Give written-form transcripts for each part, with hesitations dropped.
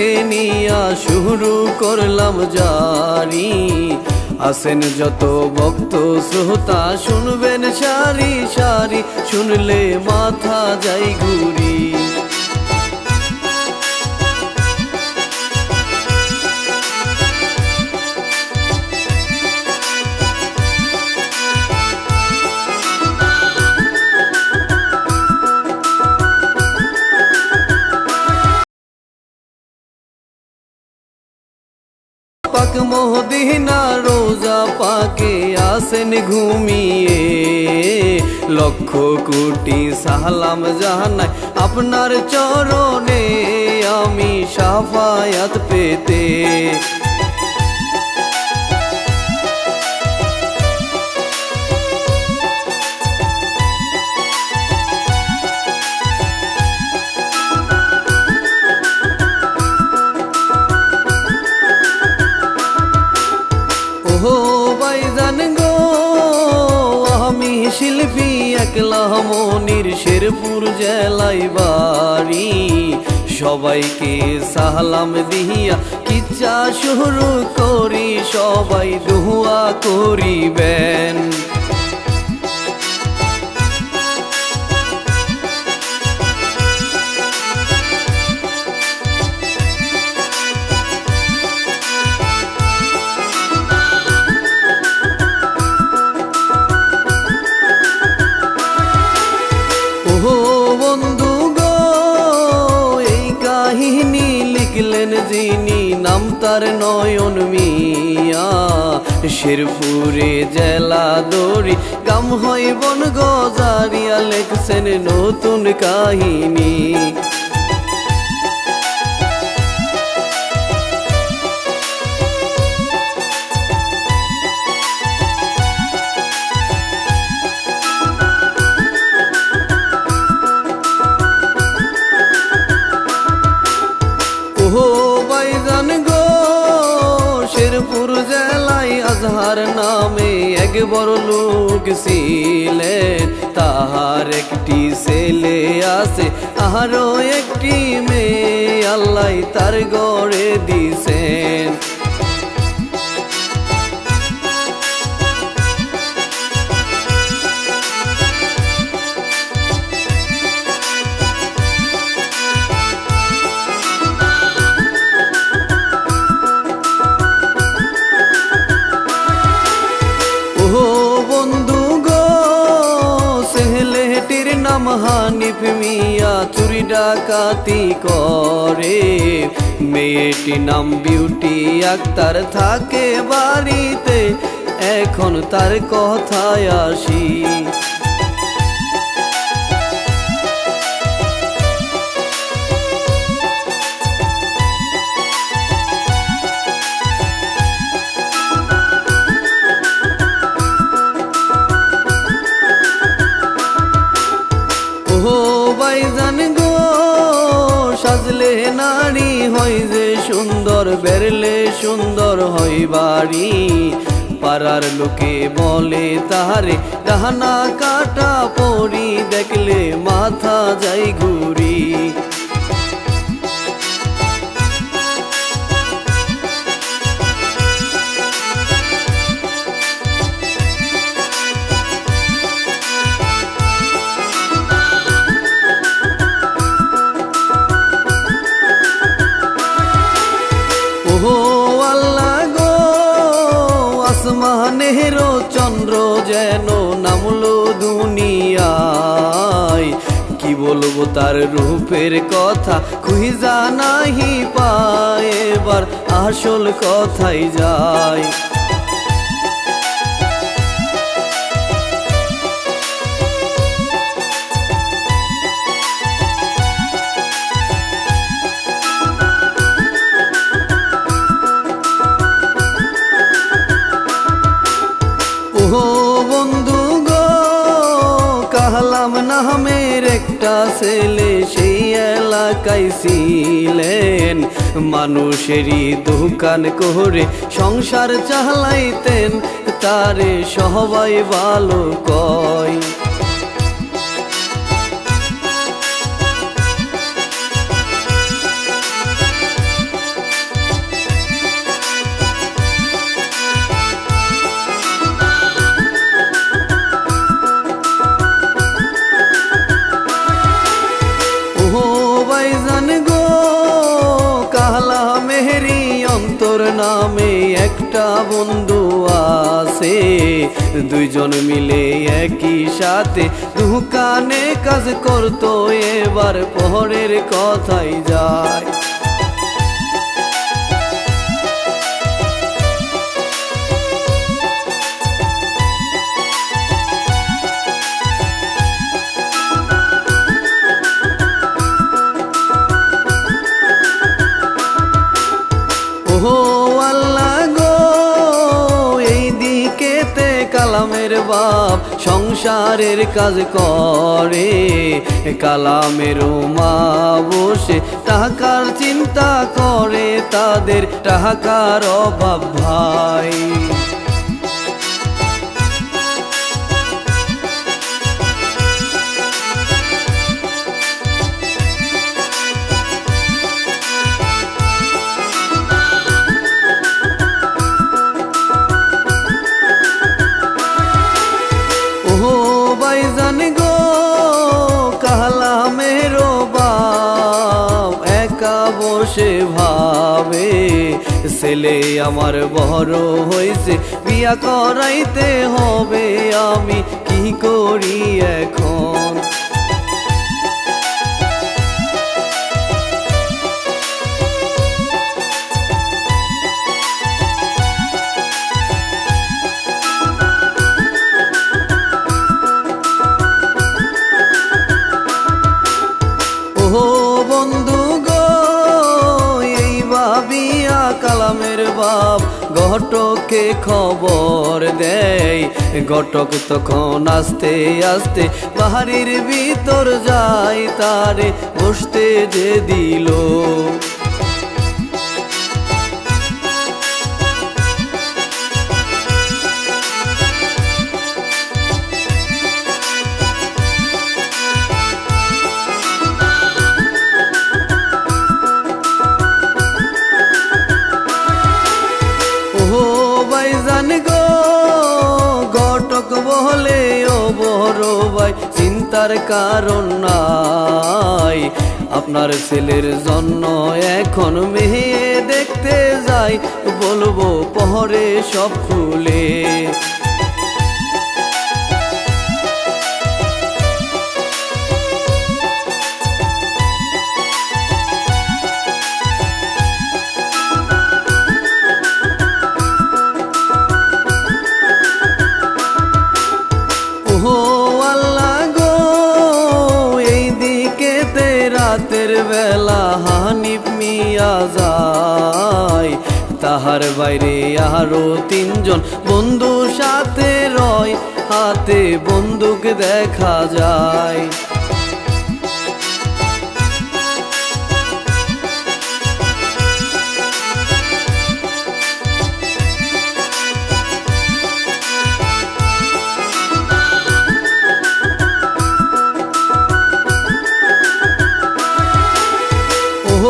লিখে নিয়া শুরু করলাম জারি। আসেন যত ভক্ত শ্রোতা শুনবেন সারি সারি, শুনলে মাথা যাই ঘুরি। পাক মদিনা রোজা পাকে আসেন ঘুমিয়ে, লক্ষ কোটি সালাম জানাই আপনার চরণে আমি শাফায়াত পেতে। ও ভাইজান গো, আমি শিল্পী একলা মনির, শেরপুর জেলায় বাড়ি। সবাইকে সালাম দিয়া কিচ্ছা শুরু করি, সবাই দোয়া করিবেন। ও বন্ধু গো, এই কাহিনী লিখলেন যিনি, নাম তার নয়ন মিয়া। শেরপুরে জেলা দড়ি, গাম হয় বন গজারিয়া, লেখছেন নতুন কাহিনী। ও ভাইজান গো, শেরপুর জেলায় আজহার নামে এক বড় লোক ছিলেন। তাহার একটি ছেলে আছে, আরো একটি মেয়ে, আল্লাহ তার গড়ে দিছেন। ও বন্ধু গো, ছেলেটির নাম হানিফ মিয়া, চুরি ডাকাতি করে। মেয়েটি নাম বিউটি আক্তার, থাকে বাড়িতে, এখন তার কথায় আসি। ও ভাইজান গো, সাজলে নারী হয় যে সুন্দর, বেরলে সুন্দর হয় বাড়ি। পাড়ার লোকে বলে তাহারে ডাহানা কাটা পরি, দেখলে মাথা যাই ঘুরি। ও আল্লাহ গো, আসমানের চন্দ্র যেন নামলো দুনিয়ায়। কি বলবো তার রূপের কথা, খুঁজা নাহি পায়, এবার আসল কথাই যায়। ও বন্ধু গো, কাহলাম নামের একটা ছেলে সেই এলাকায় ছিলেন। মানুষেরই দোকান করে সংসার চালাইতেন, তারে সবাই ভালো কয়। একটা বন্ধু আছে, দুইজন মিলে একই সাথে দোকানে কাজ করতো, এবার পরের কথাই যায়। ও আল্লাহ গো, এই দিকেতে কালামের বাপ সংসারের কাজ করে, কালামের মা বসে টাকার চিন্তা করে, তাদের টাকার অভাব ভাই। ভাইজান গো, কালামের বাপ একা বসে ভাবে, ছেলে আমার বড় হয়েছে, বিয়া করাইতে হবে, আমি কি করি এখন। ও বন্ধু গো, এই ভাবিয়া কালামের বাপ ঘটককে খবর দেয়, ঘটক তখন আস্তে আস্তে বাড়ির ভিতর যায়, তারে বসতে যে দিল। ভাইজান গো, ঘটক বলে ও বড় ভাই চিন্তার কারণ নাই, আপনার ছেলের জন্য এখন মেয়ে দেখতে যাই, বলবো পরে সব খুলে। ও আল্লাহ গো, এই দিকেতে রাতের বেলা হানিফ মিয়া যায়, তাহার বাইরে আরো তিনজন বন্ধু সাথে রয়, হাতে বন্দুক দেখা যায়।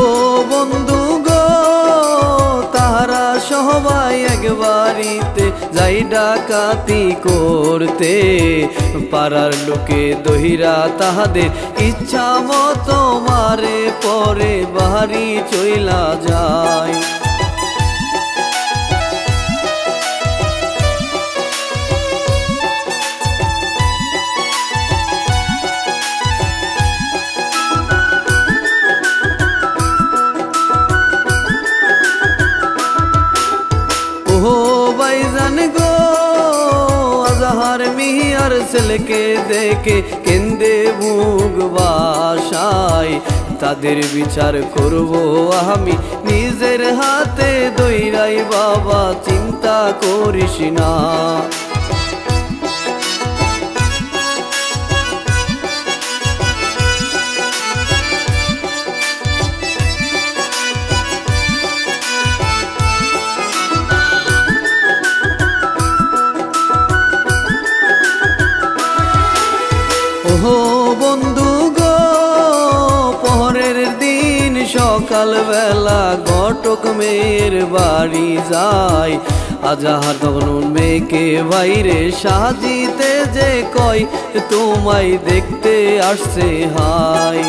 ও বন্ধু গো, তারা সবাই এক বাড়িতে যাই ডাকাতি করতে, পাড়ার লোকে দহিরা তাহাদের ইচ্ছা মতো মারে, পরে বাড়ি চইলা যায়। ও ভাইজান গো, আজহার মিয়ার ছেলেকে দেখে কেন্দে বুক বাসায়, তাদের বিচার করব আমি নিজের হাতে, দইরাই বাবা চিন্তা করিস না। ও বন্ধু গো, পরের দিন সকালবেলা ঘটক মেয়ের বাড়ি যায়, আজহার তখন মেয়েকে বাইরে সাজিতে যে কয়, তোমায় দেখতে আসছে হাই।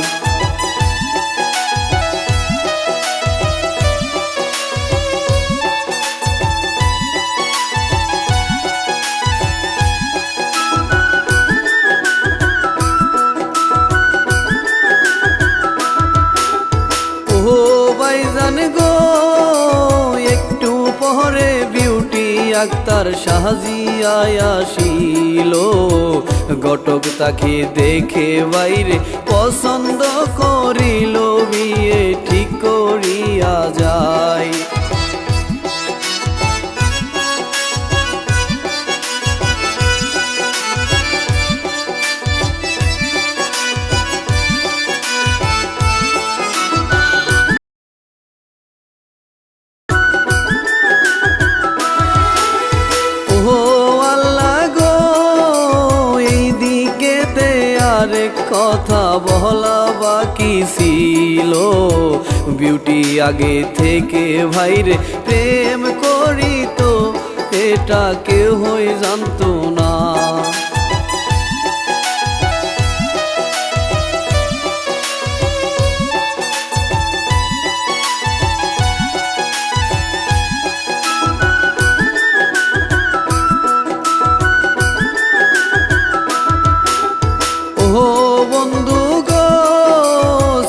আক্তার সাজিয়ায় আসিল, ঘটক তাকে দেখে বাইরে পছন্দ করিল, বিয়ে ঠিক করিয়া যায়। আরেক কথা বলা বাকি ছিল, বিউটি আগে থেকে ভাইরে প্রেম করিত, এটা কেউই জানতো না।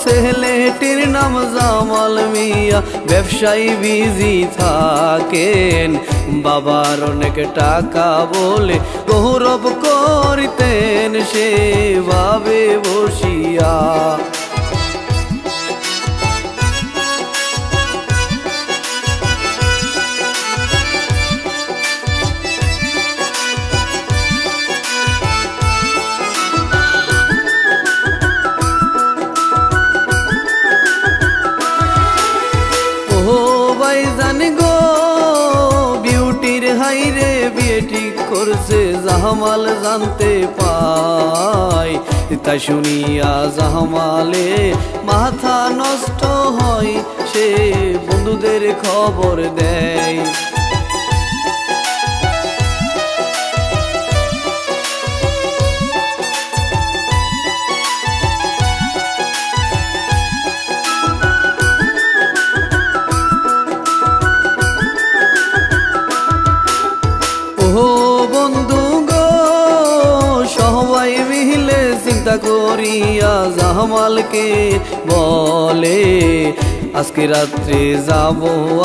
ছেলেটির নাম জামাল মিয়া, ব্যবসায়ী বিজি থাকেন, বাবার অনেক টাকা বলে গৌরব করিতেন সেভাবে বসিয়া। বিউটির হাইরে বিয়ে ঠিক করছে জামাল জানতে পায়, তাই শুনিয়া জামালে মাথা নষ্ট হয়, সে বন্ধুদের খবর দেয়। সবাই মিলে চিন্তা করিয়া জামালকে বলে, আজকে রাত্রে যাব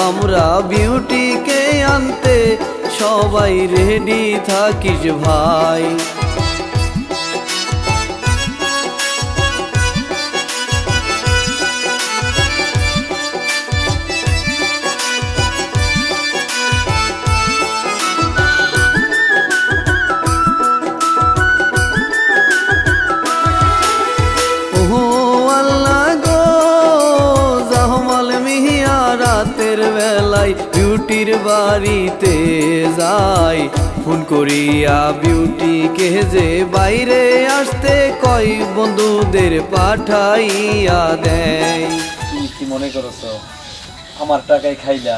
আমরা বিউটিকে আনতে, সবাই রেডি থাকিস ভাই। রাতের বেলায় বিউটির বাড়িতে যাই, ফোন করিয়া বিউটিকে যে বাইরে আসতে কয়, বন্ধুদের পাঠাইয়া দেয়। কি মনে করছ আমার টাকাই খাইলা,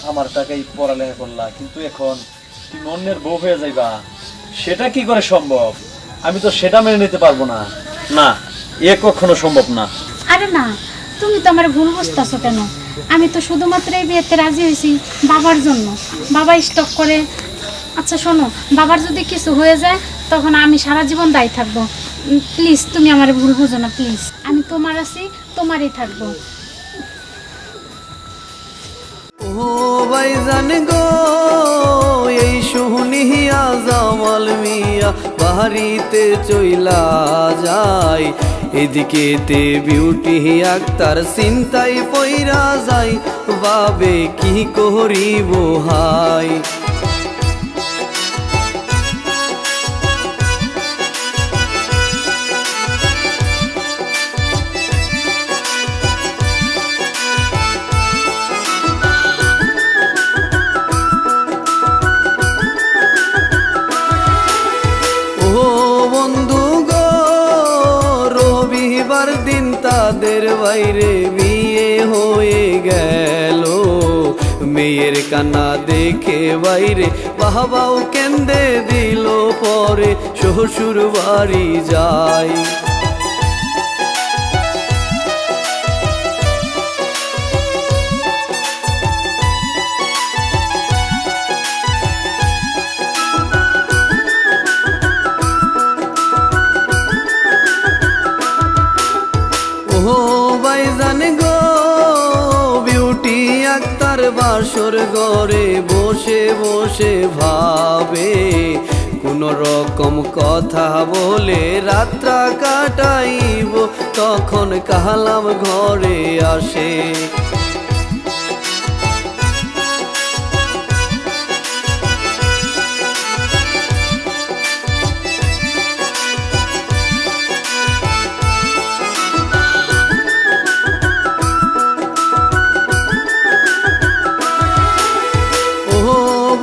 আমার টাকাই পড়ালেখা করলা, কিন্তু এখন তুমি অন্যের বউ হয়ে যাইবা, সেটা কি করে সম্ভব? আমি তো সেটা মেনে নিতে পারবো না, না এ কখনো সম্ভব না। আরে না, তুমি তো আমার ভুল বুঝতেছো কেন? আমি তো শুধুমাত্র এই বিয়েতে রাজি হয়েছি বাবার জন্য, বাবা স্টক করে। আচ্ছা শোনো, বাবার যদি কিছু হয়ে যায় তখন আমি সারা জীবন দায়ী থাকবো। প্লিজ তুমি আমার ভুল বুঝো না, প্লিজ। আমি তোমার আছি, তোমারই থাকবো। ও ভাইজান গো, এই শুনিয়া জামাল মিয়া বাড়িতে চইলা যায়, এদিকেতে বিউটি আক্তার চিন্তায় পইরা যায়, ভাবে কি করিব হাই। দিন তাদের বাইরে বিয়ে হয়ে গেল, মেয়ের কান্না দেখে বাইরে বাবাও কেন্দে দিল, পরে শ্বশুর বাড়ি যায়। ও ভাইজান গো, বিউটি আক্তার বাসর ঘরে বসে বসে ভাবে, কোন রকম কথা বলে রাত্রা কাটাইব, তখন কালাম ঘরে আসে।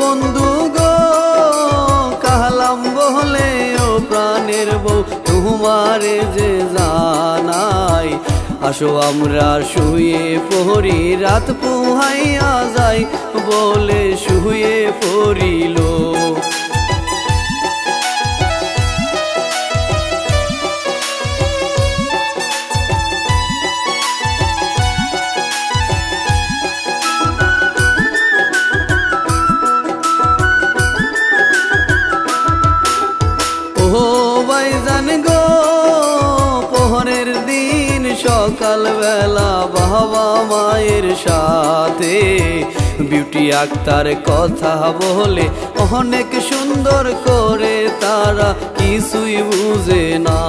বন্ধু গো কালাম বলে ও প্রাণের বউ তোমারে যে জানাই, আসো আমরা শুয়ে পড়ি রাত পোহাইয়া যাই, বলে শুয়ে পড়িল। ও ভাইজান গো পোহরের দিন সকাল বেলা বাবা মায়ের সাথে বিউটি আক্তার কথা বলে অনেক সুন্দর করে, তারা কিছুই বুঝে না।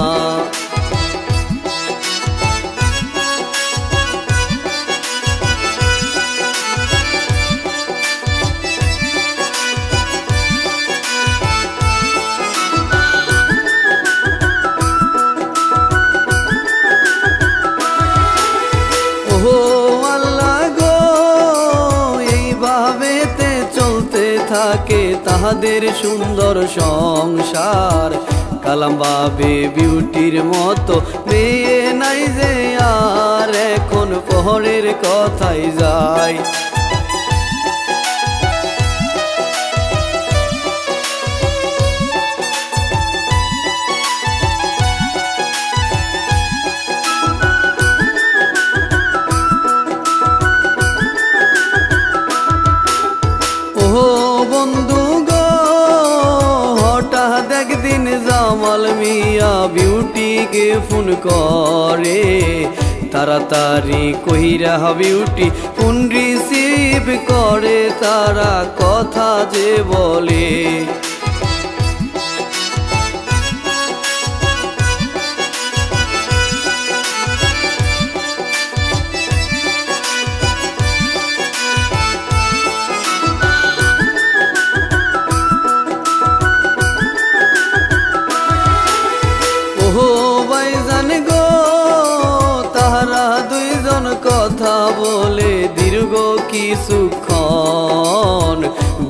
ও আল্লাহ গো এইভাবেতে চলতে থাকে তাহাদের সুন্দর সংসার, কালাম বাবে বিউটির মতো মেয়ে নাই যে আর, এখন পহরের কথাই যায়। ও বন্ধু গো হঠাৎ একদিন জামাল মিয়া বিউটিকে ফোন করে, তাড়াতাড়ি কইরা বিউটি ফোন রিসিভ করে, তারা কথা যে বলে। ও ভাইজান গো তাহারা দুইজন কথা বলে দীর্ঘ কিছুক্ষণ,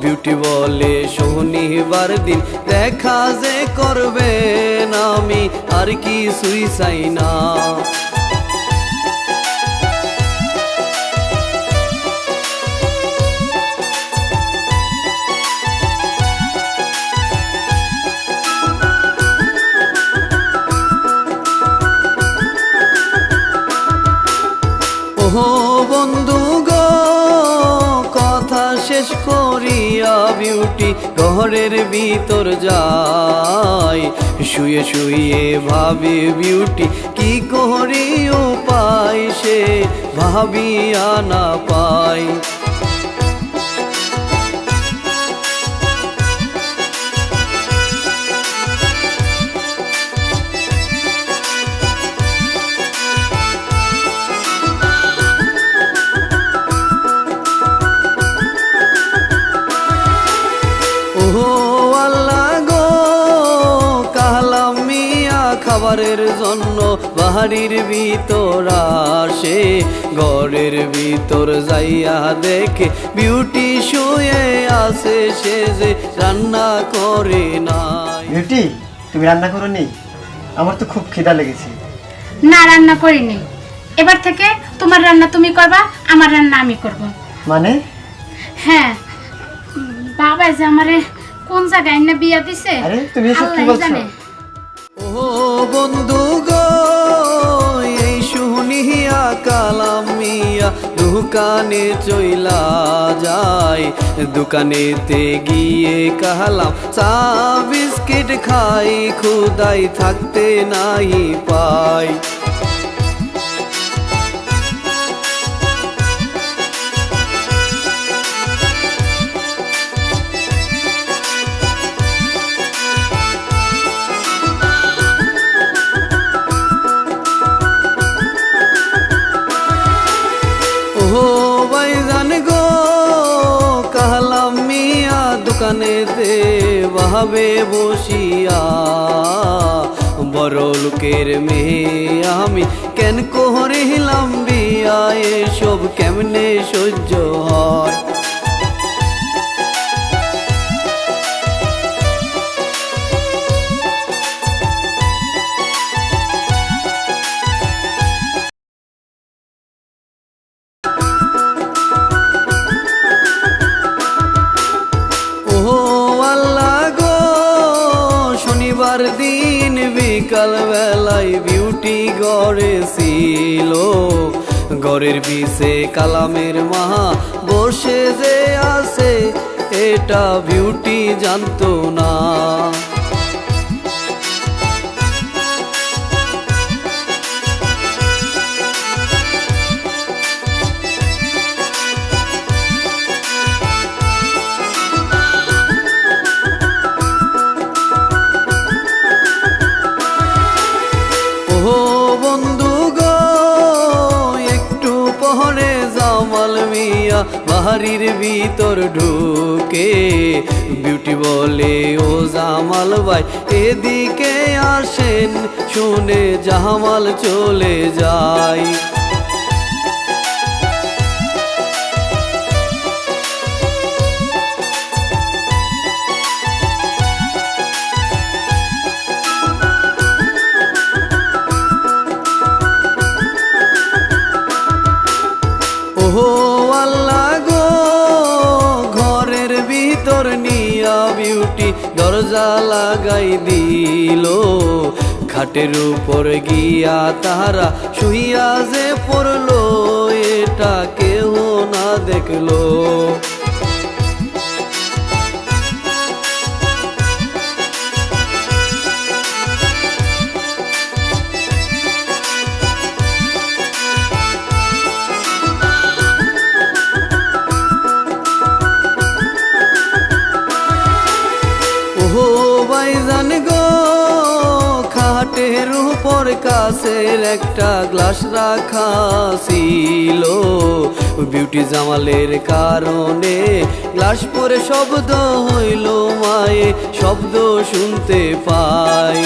বিউটি বলে শনিবার দিন দেখা যে করবেন, আমি আর কিছুই চাই না। ও বন্ধু গো কথা শেষ করিয়া বিউটি ঘরের ভিতর যায়, শুয়ে শুয়ে ভাবে বিউটি কি করি উপায় সে ভাবিয়া না পায়। ও আল্লাহ গো কালাম মিয়া খাবারের জন্য বাড়ির ভিতর আসে, ঘরের ভিতর যাইয়া দেখে বিউটি শুয়ে আছে, সে যে রান্না করে নাই। বিউটি তুমি রান্না করোনি? আমার তো খুব খিদা লেগেছে। না রান্না করিনি, এবার থেকে তোমার রান্না তুমি করবা, আমার রান্না আমি করব। মানে? হ্যাঁ বাবা যে আমারে কোন জায়গায় না বিয়া দিছে, আরে তুমি এসব কি আল্লাহই বলছো? জানে। ও বন্ধু গো এই শুনিয়া কালাম মিয়া দোকানে চইলা যায়, দোকানেতে গিয়ে কালাম চা বিস্কিট খাই, ক্ষুদাই থাকতে নাই পাই। দোকানেতে ভাবে বসিয়া, বড় লোকের মেয়ে আমি কেন করিলাম বিয়া, এসব কেমনে সহ্য হয়। শনিবার দিন বিকাল বেলায় বিউটি গড়ে ছিল, ঘরের পিছে কালামের মা বসে যে আছে এটা বিউটি জানতো না। ও বন্ধু গো, একটু পরে জামাল মিয়া বাড়ির ভিতর ঢুকে, বিউটি বলে ও জামাল ভাই এদিকে আসেন, শুনে জামাল চলে যায়। ও আল্লাহ গো, ঘরের ভিতর নিয়া বিউটি দরজা লাগাই দিল, খাটের উপর গিয়া তারা শুইয়া যে পড়লো, এটা কেউ না দেখলো। ও ভাইজান গো, খাটের উপর কাছের একটা গ্লাস রাখা ছিল, বিউটি জামালের কারণে গ্লাস পরে শব্দ হইল, মায়ে শব্দ শুনতে পাই।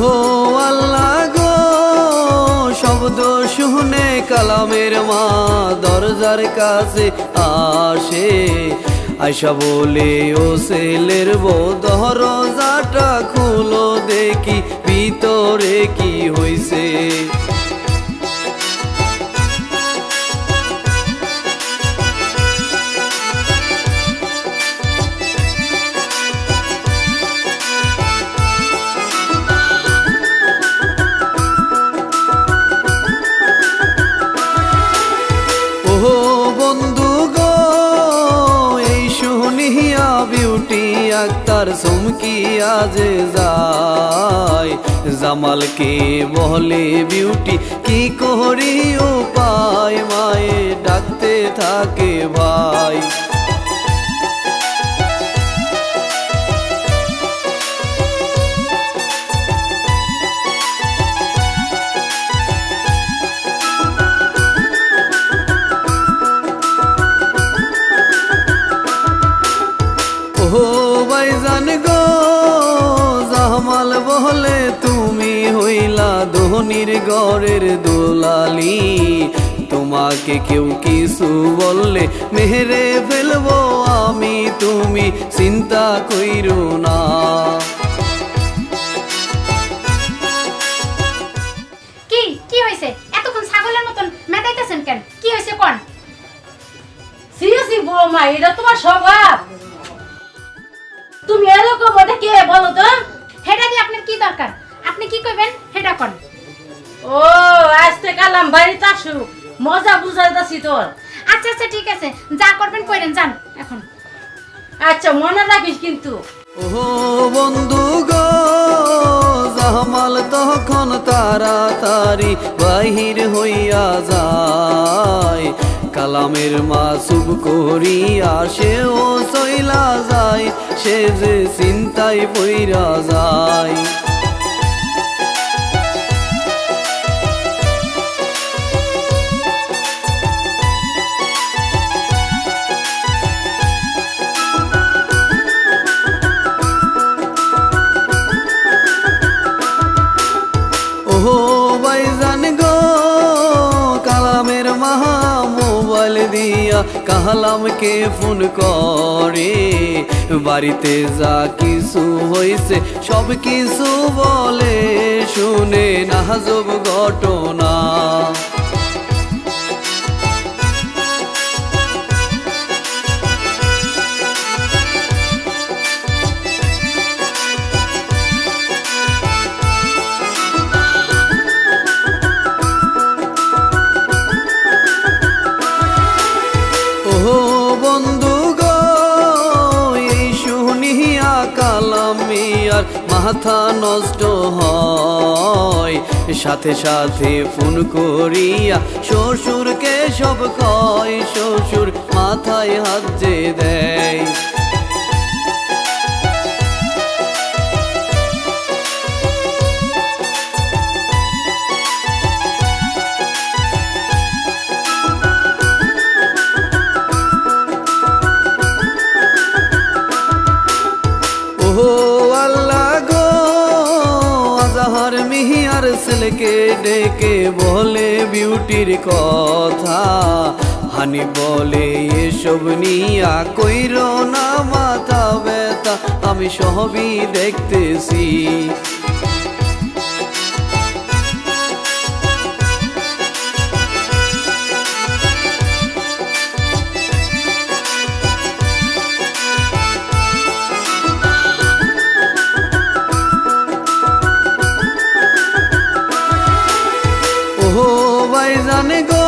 ও আল্লাহ গো, শব্দ শুনে কালামের মা দরজার কাছে আসে, আয়সা বলে ও ছেলের বউ দরজাটা খুলো দেখি ভিতরে কি হইছে। ও বন্ধু গো, এই শুনিয়া বিউটি আক্তার চমকিয়া যে যায়, জামালকে বলে বিউটি কি করি উপায়, মায়ে ডাকতে থাকে ভাই। ও ভাইজান গো, জামাল বলে তুমি হইলা ধনির ঘরের দোলালি, তোমাকে কেউ কিছু বললে মেরে ফেলবো আমি, তুমি চিন্তা কইরো না। কি কি হয়েছে? এতক্ষণ ছাগলের মতন মেদাইতেছেন কেন? কি হয়েছে কোন? সিরিয়াসলি বৌমা, এটা তোমার স্বভাব? তুমি এরকম ওটা কে বলো তো? হেডা দিয়ে আপনার কি দরকার? আপনি কি কইবেন হেডা কোন? ও আজকে কালাম বাড়িতে আসুক, মজা বুঝাইতাছি তোর। আচ্ছা আচ্ছা ঠিক আছে, যা করবেন কইরেন, যান এখন। আচ্ছা মনে রাখিস কিন্তু। ও বন্ধু গো, জামাল তখন তাড়াতাড়ি বাহির হইয়া যায়, কালামের মাসুব করিয়া সেও চইলা যায়, সে যে চিন্তায় পইরা যায়। ওহো ভাইজান গো, কালামের মাহা মোবাইল দিয়া কালামকে ফোন করে, বাড়িতে যা কিছু হয়েছে সব কিছু বলে, শুনে নাজব ঘটনা। ওহো বন্ধু গো, এই শুনিয়া কালাম মিয়ার মাথা নষ্ট হয়, সাথে সাথে ফোন করিয়া শ্বশুরকে সব কয়, শ্বশুর মাথায় হাত যে দেয়। ওহো আল্লাহ গো, আজহার মিহিয়ার ছেলেকে ডেকে বলে বিউটির কথা, হানি বলে এসব নিয়া কইরো না মাথা ব্যথা, আমি সবই দেখতেছি। ওহো ভাইজান গো,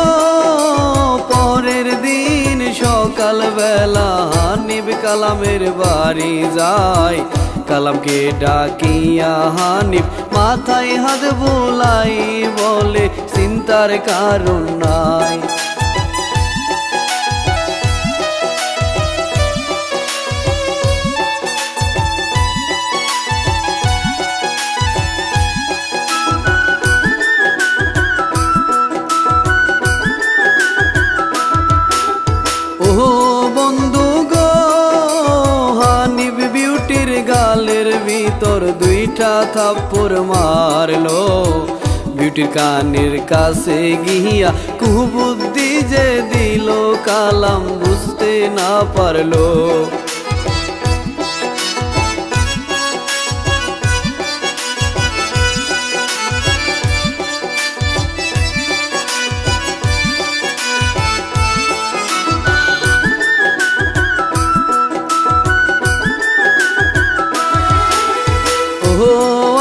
পরের দিন সকাল বেলা হানিফ কালামের বাড়ি যায়, কালামকে ডাকিয়া হানিফ মাথায় হাত বুলাই, বলে চিন্তার কারণ নাই। ওহো বন্ধু গো, হানিফ বিউটির গালের ভিতর দুইটা থাপ্পড় মারলো, বিউটির কানের কাছে গিয়া কুবুদ্ধি যে দিল, কালাম বুঝতে না পারলো। ওহো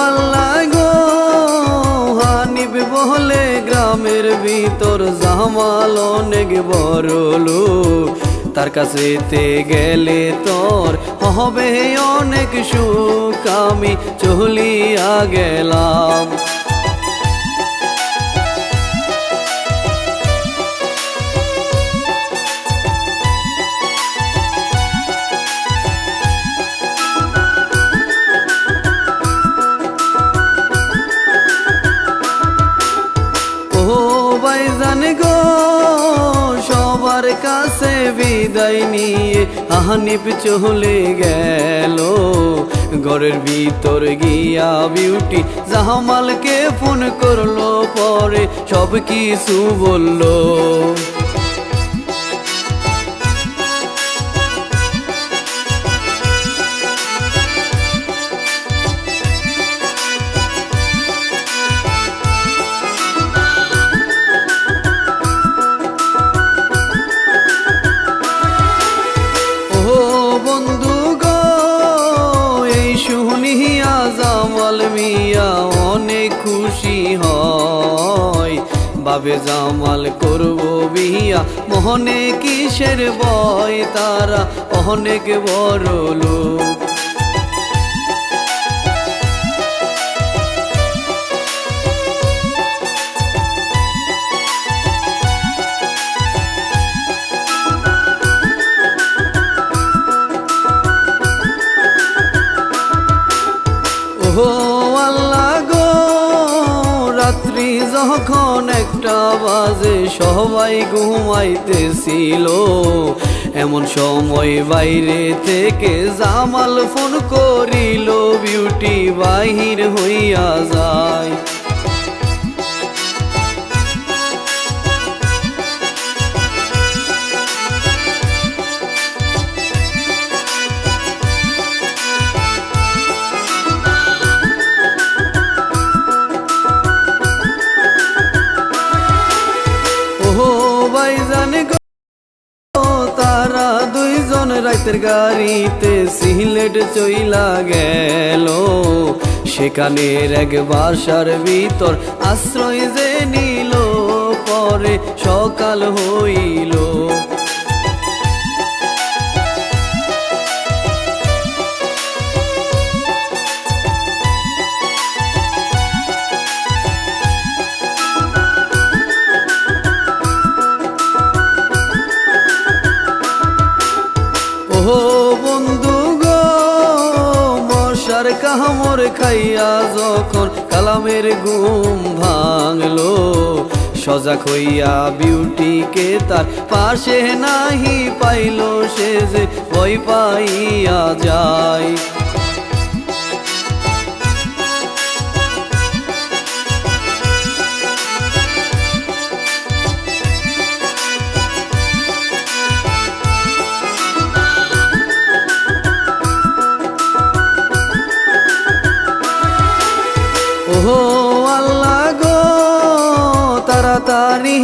আল্লাহ গো, হানিফ বলে গ্রামের ভিতর জামাল অনেক বড় লোক, তার কাছেতে গেলে তোর হবে অনেক সুখ, আমি চলিয়া গেলাম। ওহো ভাইজান গো, সবার কাছে বিদায় নিয়ে হানিফ চলে গেল, ঘরের ভিতর গিয়া বিউটি জামালকে ফোন করলো, পরে সব কিছু বললো। বন্ধু গো, এই শুনিয়া জামাল মিয়া অনেক খুশি হয়, বাবে জামাল করব বিয়া, মনে কিসের ভয়, তারা অনেক বড় লোক। যখন একটা বাজে সবাই ঘুমাইতেছিল, এমন সময় বাইরে থেকে জামাল ফোন করিল, বিউটি বাহির হইয়া যায়। ভাইজান গো, তারা দুইজন রাতের গাড়িতে সিলেট চইলা গেল। সেখানের এক বাসার ভিতর আশ্রয় যে নিল, পরে সকাল হইল। ও বন্ধু গো, মশার কামড় খাইয়া যখন কালামের ঘুম ভাঙলো, সজাগ হইয়া বিউটিকে তার পাশে নাহি পাইল, সে যে ভয় পাইয়া যায়। ও আল্লাহ গো, তাড়াতাড়ি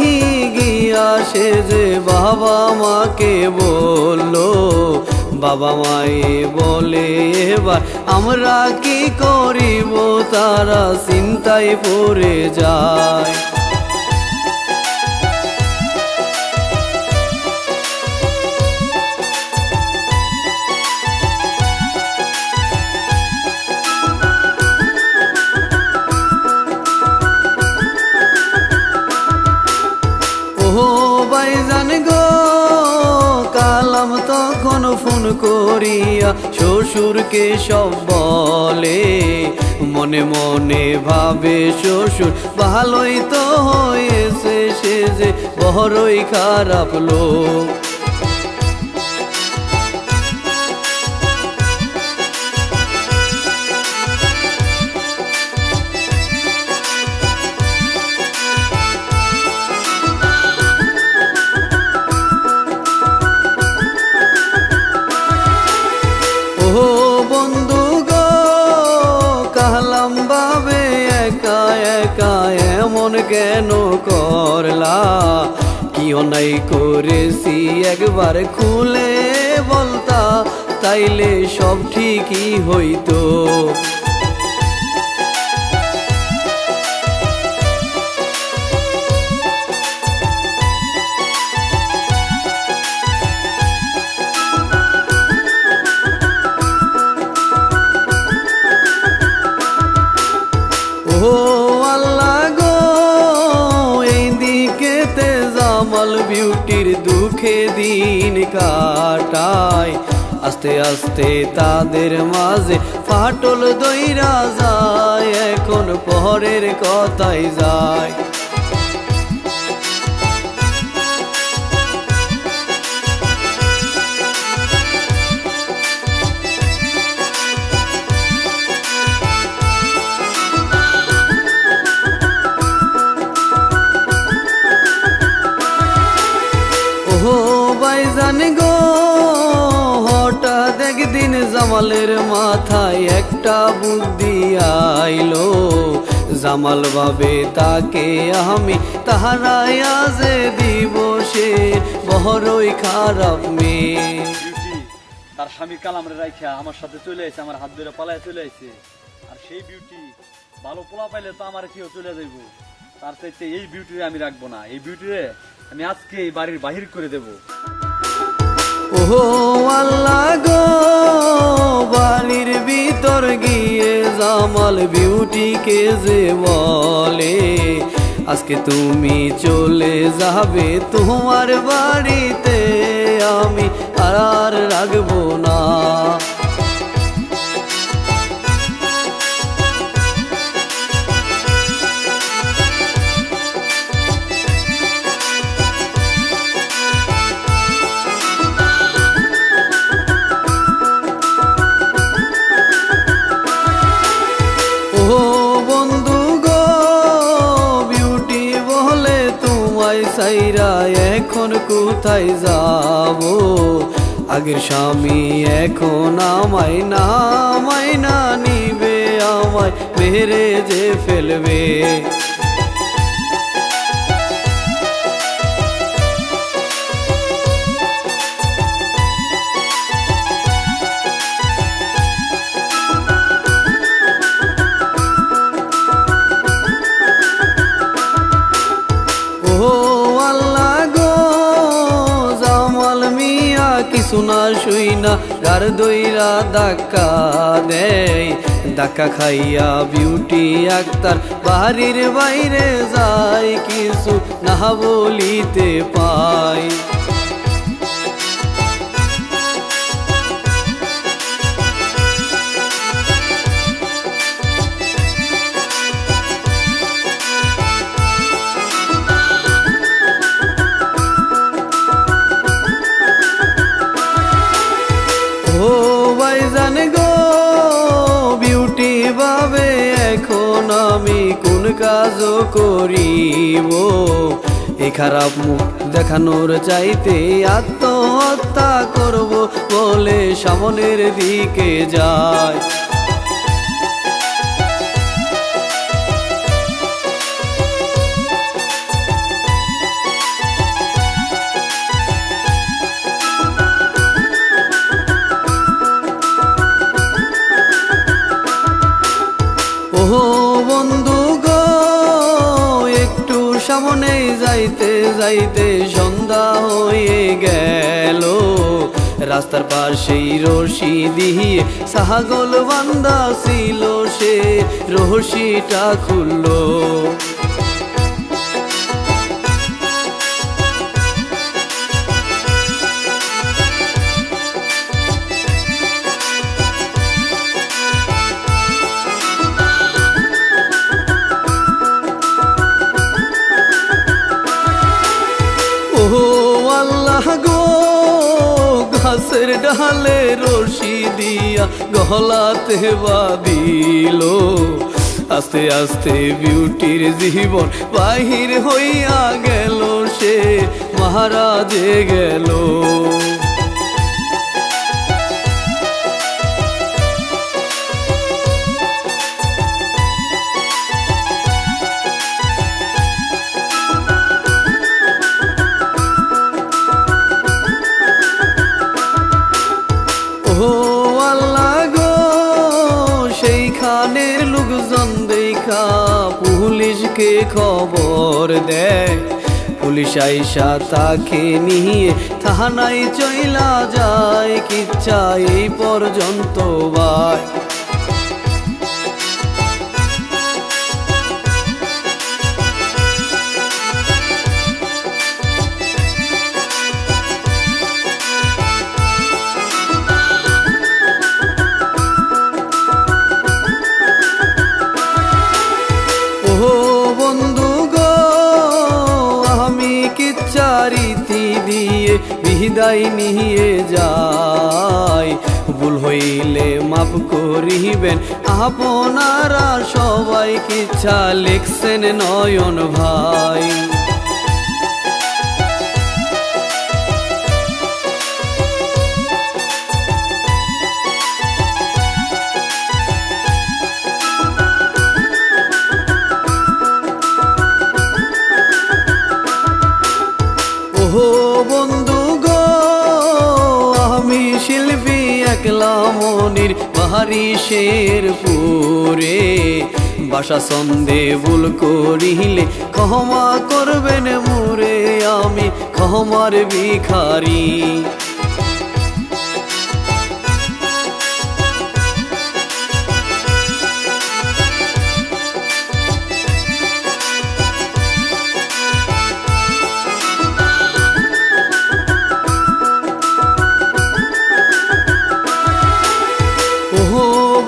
গিয়া সে যে বাবা মাকে বলল। বাবা মায়ে বলে এবার আমরা কি করিব, তারা চিন্তায় পড়ে যায়। ও ভাইজান গো, কালাম তখন ফোন করিয়া শ্বশুরকে সব বলে। মনে মনে ভাবে শ্বশুর ভালোই তো হয়েছে, সে যে বড়ই খারাপ লোক। ও বন্ধু গো, কালাম ভাবে একা একা এমন কেন করলা, কি অন্যায় করেছি একবার খুলে বলতা, তাইলে সব ঠিকই হইতো। ও আল্লাহ গো, এইদিকেতে জামাল বিউটির দুঃখে দিন কাটায়। আস্তে আস্তে তাদের মাঝে ফাটল দইরা যায়, এখন পরের কথাই যায়। ও ভাইজান গো, হঠাৎ একদিন জামালের মাথায় একটা বুদ্ধি আইলো। জামাল ভাবে তাকে আমি তাহারায়া যে দিব, সে বড়ই খারাপ মেয়ে। বিউটি তার স্বামী কালামরে রাইখা আমার সাথে চলে আইছে, আমার হাত ধরে পালায় চলে আইছে। আর সেই বিউটি ভালো পোলা পাইলে তো আমার কেউ চলে যাইব, তার চাইতে এই বিউটি আমি রাখবো না। এই বিউটিরে আমি আজকে এই বাড়ির বাহির করে দেব। ও আল্লাহ গো, বাড়ির ভিতর গিয়ে জামাল বিউটিকে যে বলে, আজকে তুমি চলে যাবে তোমার বাড়িতে, আমি আর রাখবো না। কোথায় যাব আগের স্বামী এখন আমায় না নিবে আমায় মেরে যে ফেলবে কিছু না শুই না গার দইরা ধাক্কা দেয় ধাক্কা খাইয়া বিউটি আক্তার বাড়ির বাইরে যায় কিছু না বলিতে পাই ও ভাইজান গো বিউটি ভাবে এখন আমি কোন কাজ করিব এই খারাপ মুখ দেখানোর চাইতে আত্মহত্যা করব বলে সামনের দিকে যায় ও বন্ধু গো একটু সামনে যাইতে যাইতে সন্ধ্যা হয়ে গেল রাস্তার পাশেই রশি দিয়ে ছাগল বান্ধা ছিল সে রশিটা খুললো ও আল্লাহ গো গাছের ডালে রশি দিয়া গলাতে বাঁধিল আস্তে আস্তে বিউটির জীবন বাহির হইয়া গেল সে মহারাজে গেল ও আল্লাহ গো সেইখানের লোকজন দেখা পুলিশকে খবর দেয় পুলিশ আইসা তাকে নিয়ে থানায় চইলা যায় কিচ্ছা এই পর্যন্ত ভাই ও বন্ধু গো আমি কিচ্ছা রীতি দিয়ে বিদায় নিয়ে যাই ভুল হইলে মাফ করিবেন আপনারা সবাই কিচ্ছা লিখছেন নয়ন ভাই ও বন্ধু গো আমি শিল্পী একলা মনির বাহারি শেরপুরে বাসা ছন্দে ভুল করিলে ক্ষমা করবেন মুরে আমি ক্ষমার ভিখারি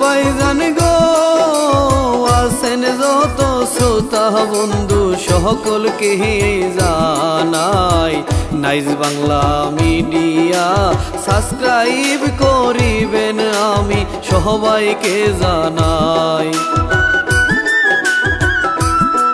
ভাইজান গো আছেন যত শ্রোতা বন্ধু সকলকে জানাই নাইজ বাংলা মিডিয়া সাবস্ক্রাইব করিবেন আমি সবাইকে জানাই।